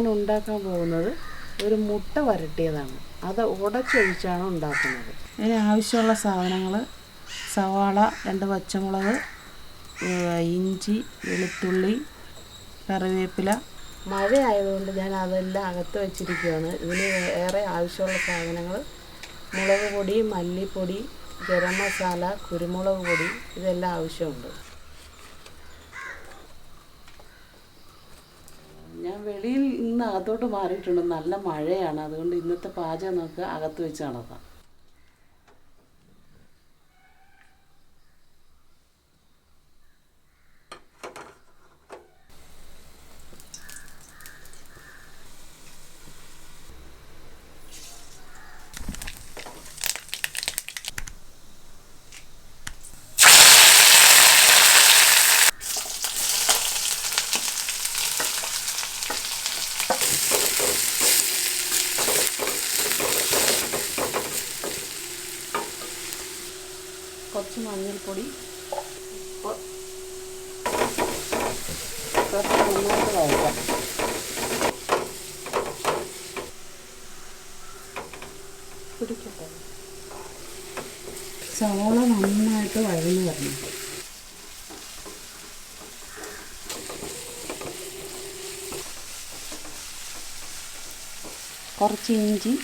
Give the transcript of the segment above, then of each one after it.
ഞാൻ ഉണ്ടാക്കാൻ പോകുന്നത് ഒരു മുട്ട വരട്ടിയതാണ്. അത് ഉടച്ചൊഴിച്ചാണ് ഉണ്ടാക്കുന്നത്. ഇതിന് ആവശ്യമുള്ള സാധനങ്ങൾ: സവാള, 2 പച്ചമുളക്, ഇഞ്ചി, വെളുത്തുള്ളി, കറിവേപ്പില. മഴ ആയതുകൊണ്ട് ഞാൻ അതെല്ലാം അകത്ത് വെച്ചിരിക്കുകയാണ്. ഇതിന് ഏറെ ആവശ്യമുള്ള സാധനങ്ങൾ: മുളക് പൊടി, മല്ലിപ്പൊടി, ഗരം മസാല, കുരുമുളക് പൊടി, ഇതെല്ലാം ആവശ്യമുണ്ട്. ഞാൻ വെളിയിൽ ഇന്ന് അകത്തോട്ട് മാറിയിട്ടുണ്ട്. നല്ല മഴയാണ്. അതുകൊണ്ട് ഇന്നത്തെ പാചകം നമുക്ക് അകത്ത് വെച്ച് നടത്താം. കുറച്ച് മഞ്ഞൾപ്പൊടി, കുറച്ച് നന്നായിട്ട് വഴറ്റാം. പിടിക്കട്ടെ. സവാള നന്നായിട്ട് വഴഞ്ഞു വരണം. കുറച്ച് ഇഞ്ചി,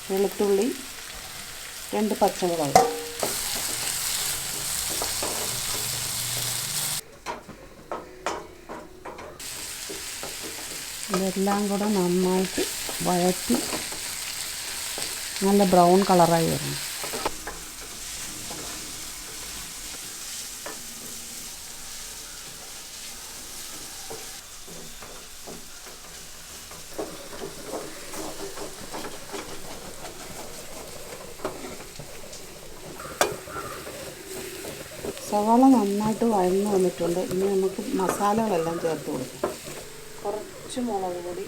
വെളുത്തുള്ളി, 2 പച്ചമുളക്. ഇതെല്ലാം കൂടെ നന്നായിട്ട് വഴറ്റി നല്ല ബ്രൗൺ കളറായി വരണം. സവാള നന്നായിട്ട് വഴന്നു വന്നിട്ടുണ്ട്. ഇനി നമുക്ക് മസാലകളെല്ലാം ചേർത്ത് കൊടുക്കാം. കുറച്ച് മുളക് പൊടി,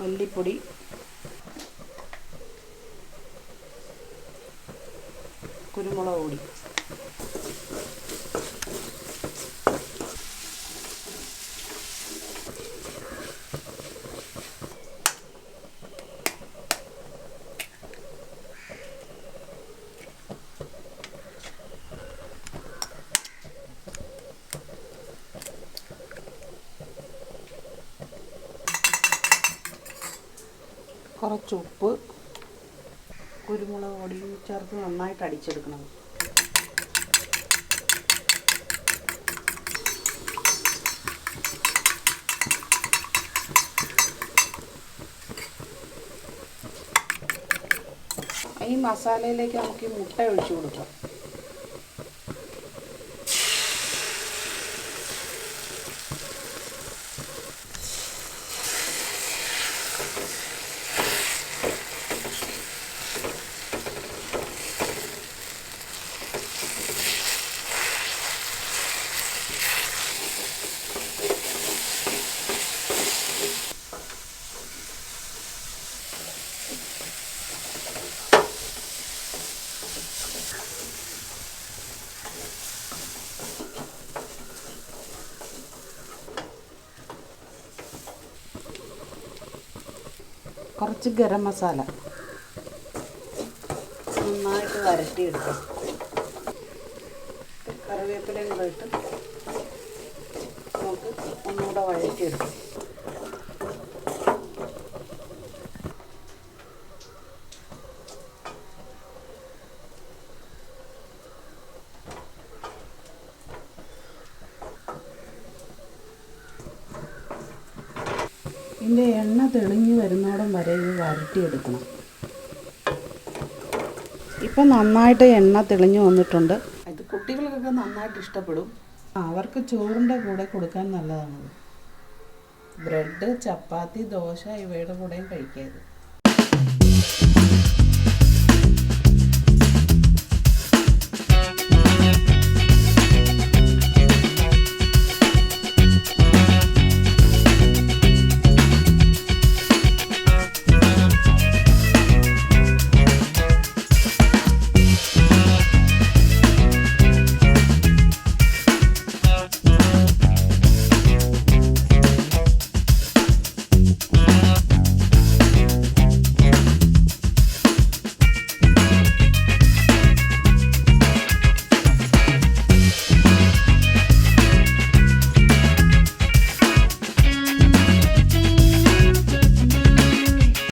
മല്ലിപ്പൊടി, കുരുമുളക് പൊടി, കുറച്ച് ഉപ്പ്, കുരുമുളക് പൊടിയും ചേർത്ത് നന്നായിട്ട് അടിച്ചെടുക്കണം. ഈ മസാലയിലേക്ക് നമുക്ക് ഈ മുട്ട ഒഴിച്ചു കൊടുക്കാം. കുറച്ച് ഗരം മസാല നന്നായിട്ട് വരട്ടിയെടുക്കാം. കറിവേപ്പിലയും കൂടെ ഇട്ട് നമുക്ക് ഒന്നുകൂടെ വഴറ്റിയെടുക്കാം. ഇതിൻ്റെ എണ്ണ തെളിഞ്ഞ് വരുന്നോടം വരെ ഇത് വരട്ടിയെടുക്കണം. ഇപ്പം നന്നായിട്ട് എണ്ണ തെളിഞ്ഞ് വന്നിട്ടുണ്ട്. ഇത് കുട്ടികൾക്കൊക്കെ നന്നായിട്ട് ഇഷ്ടപ്പെടും. അവർക്ക് ചോറിൻ്റെ കൂടെ കൊടുക്കാൻ നല്ലതാണത്. ബ്രെഡ്, ചപ്പാത്തി, ദോശ ഇവയുടെ കൂടെയും കഴിക്കാം.